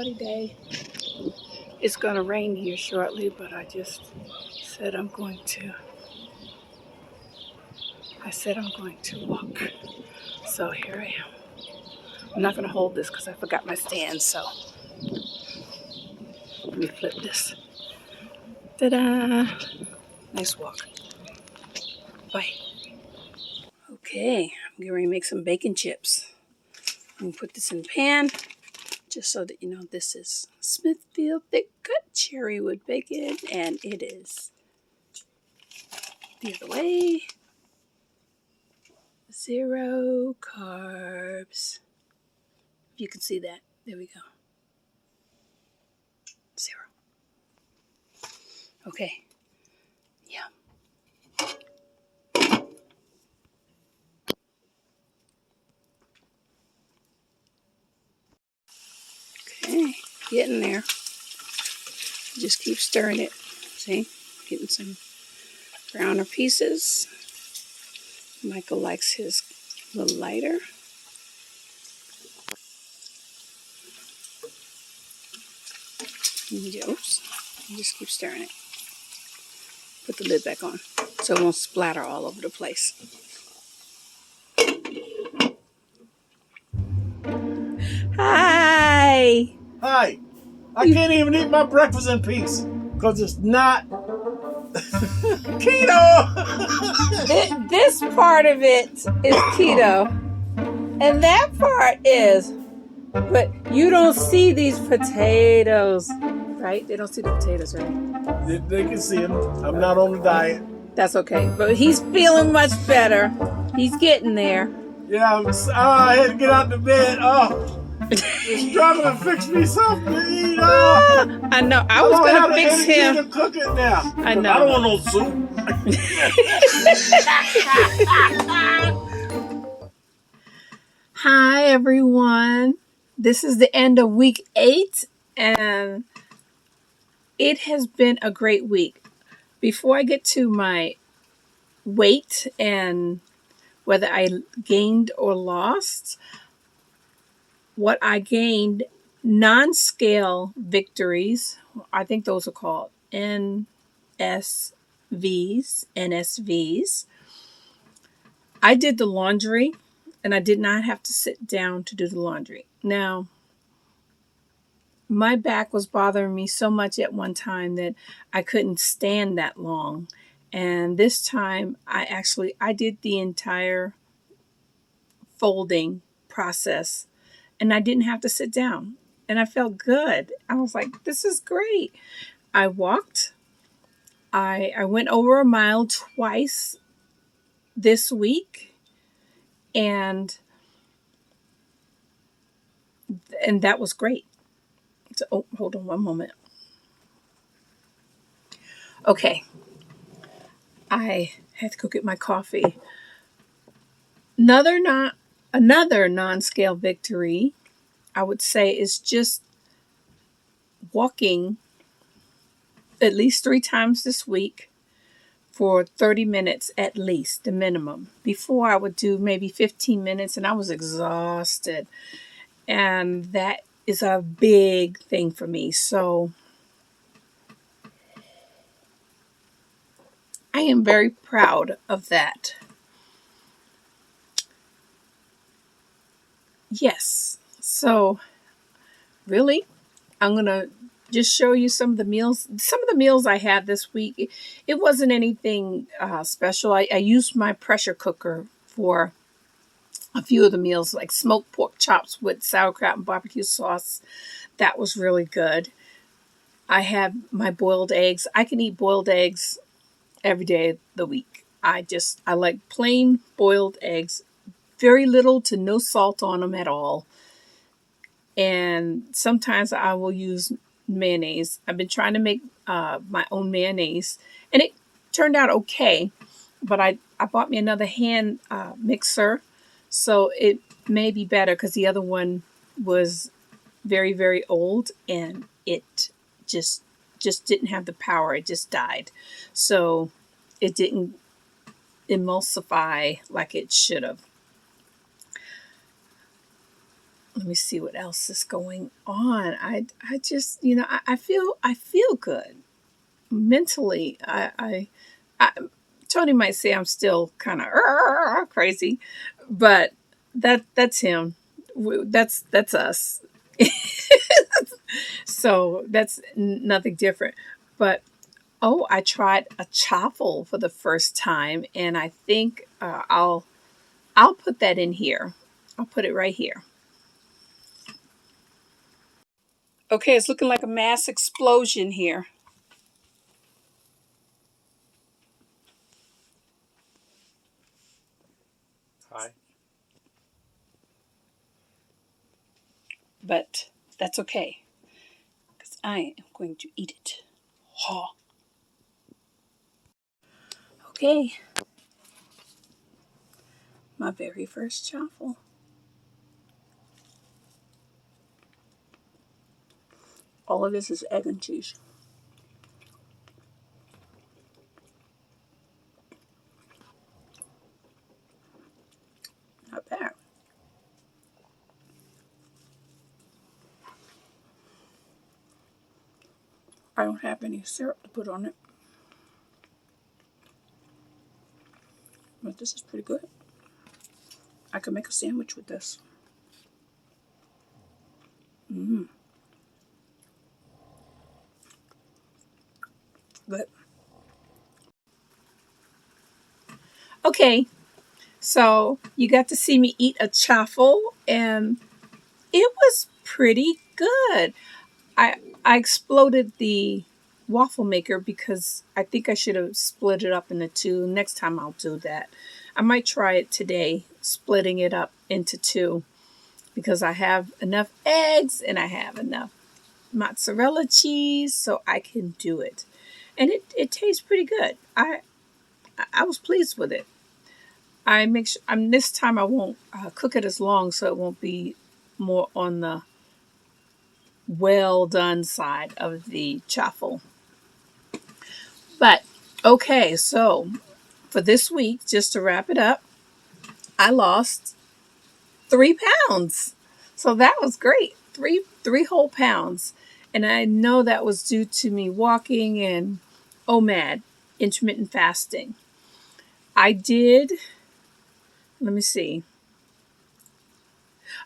cloudy day. It's going to rain here shortly, but I just said I'm going to walk. So here I am. I'm not going to hold this because I forgot my stand, so let me flip this. Ta-da! Nice walk. Bye. Okay, I'm getting ready to make some bacon chips. I'm going to put this in the pan just so that you know this is Smithfield thick cut cherrywood bacon, and it is the other way. 0 carbs. If you can see that. There we go. 0. Okay. Yeah. Okay. Getting there. Just keep stirring it. See? Getting some browner pieces. Michael likes his a little lighter. Oops. Just keep stirring it. Put the lid back on so it won't splatter all over the place. Hi! Hi! I can't even eat my breakfast in peace because it's not keto! This part of it is keto. And that part is, but you don't see these potatoes, right? They don't see the potatoes, right? They can see them. I'm not on the diet. That's okay. But he's feeling much better. He's getting there. Yeah, I had to get out of bed. Just struggling to fix me something to eat. I know. I was going to fix him. To cook it now. I know. I don't want no soup. Hi, everyone. This is the end of week 8, and it has been a great week. Before I get to my weight and whether I gained or lost, what I gained, non-scale victories, I think those are called NSVs. I did the laundry, and I did not have to sit down to do the laundry. Now, my back was bothering me so much at one time that I couldn't stand that long. And this time, I did the entire folding process, and I didn't have to sit down. And I felt good. I was like, this is great. I walked. I went over a mile twice this week, and that was great. So, hold on one moment. Okay. I had to go get my coffee. Another non-scale victory, I would say, is just walking at least 3 times this week for 30 minutes at least, the minimum. Before I would do maybe 15 minutes and I was exhausted. And that is a big thing for me. So I am very proud of that. Yes. So really, I'm going to just show you some of the meals. Some of the meals I had this week, it wasn't anything special. I used my pressure cooker for a few of the meals, like smoked pork chops with sauerkraut and barbecue sauce. That was really good. I have my boiled eggs. I can eat boiled eggs every day of the week. I like plain boiled eggs. Very little to no salt on them at all. And sometimes I will use mayonnaise. I've been trying to make my own mayonnaise, and it turned out okay. But I bought me another hand mixer, so it may be better because the other one was very, very old, and it just didn't have the power. It just died. So it didn't emulsify like it should have. let me see what else is going on. I just, I feel good mentally. I Tony might say I'm still kind of crazy, but that's him. That's us. So that's nothing different. But oh, I tried a chaffle for the first time, and I think I'll put that in here. I'll put it right here. Okay, it's looking like a mass explosion here. Hi. But that's okay, because I am going to eat it. Oh. Okay, my very first chaffle. All of this is egg and cheese. Not bad. I don't have any syrup to put on it, but this is pretty good. I could make a sandwich with this. But okay, so you got to see me eat a chaffle, and it was pretty good. I exploded the waffle maker because I think I should have split it up into two. Next time I'll do that. I might try it today, splitting it up into two, because I have enough eggs and I have enough mozzarella cheese, so I can do it. And it tastes pretty good. I was pleased with it. I make sure this time I won't cook it as long, so it won't be more on the well done side of the chaffle. But okay, so for this week, just to wrap it up, I lost 3 pounds. So that was great. Three whole pounds. And I know that was due to me walking and OMAD, intermittent fasting. I did, let me see.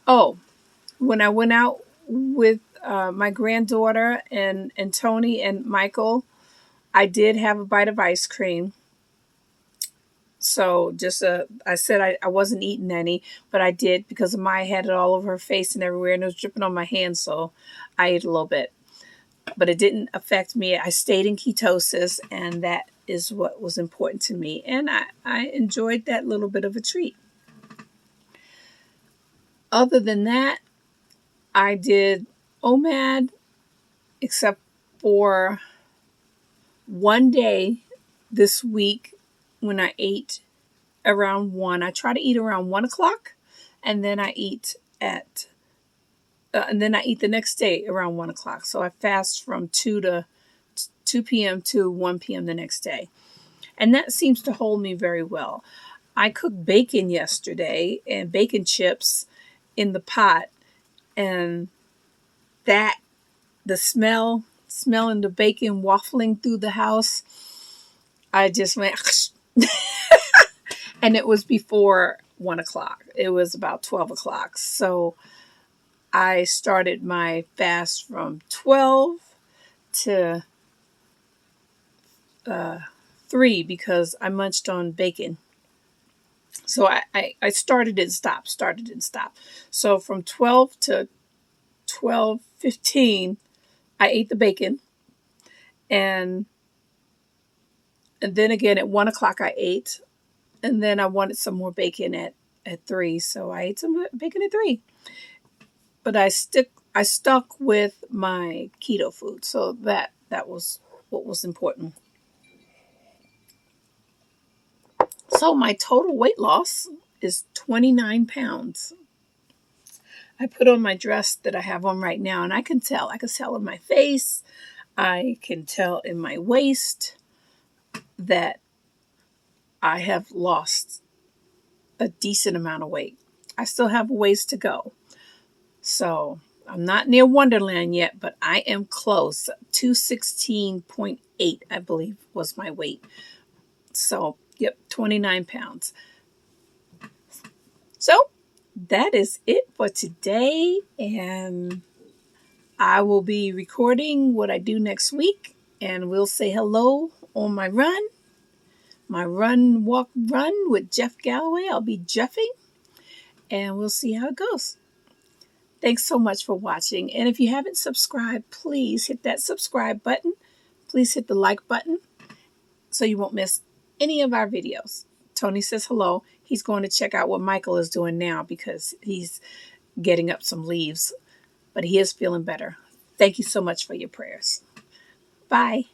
Oh, when I went out with my granddaughter and Tony and Michael, I did have a bite of ice cream. So just I said I wasn't eating any, but I did because Maya had it all over her face and everywhere, and it was dripping on my hands. So I ate a little bit, but it didn't affect me. I stayed in ketosis, and that is what was important to me. And I enjoyed that little bit of a treat. Other than that, I did OMAD, except for one day this week when I ate around 1. I try to eat around 1 o'clock, and then I eat the next day around 1 o'clock. So I fast from 2 p.m. to 1 p.m. the next day, and that seems to hold me very well. I cooked bacon yesterday and bacon chips in the pot, and that the smelling the bacon waffling through the house, I just went. And it was before 1 o'clock. It was about 12 o'clock. So I started my fast from 12 to 3 because I munched on bacon. So I started and stopped. So from 12 to 12:15, I ate the bacon. And then again at 1 o'clock, I ate. And then I wanted some more bacon at 3. So I ate some bacon at 3. But I stuck with my keto food, so that was what was important. So my total weight loss is 29 pounds. I put on my dress that I have on right now, and I can tell in my face, I can tell in my waist that I have lost a decent amount of weight. I still have a ways to go, So I'm not near Wonderland yet, but I am close. 216.8, I believe, was my weight. So, yep, 29 pounds. So that is it for today. And I will be recording what I do next week. And we'll say hello on my run, walk, run with Jeff Galloway. I'll be Jeffing. And we'll see how it goes. Thanks so much for watching. And if you haven't subscribed, please hit that subscribe button. Please hit the like button so you won't miss any of our videos. Tony says hello. He's going to check out what Michael is doing now because he's getting up some leaves, but he is feeling better. Thank you so much for your prayers. Bye.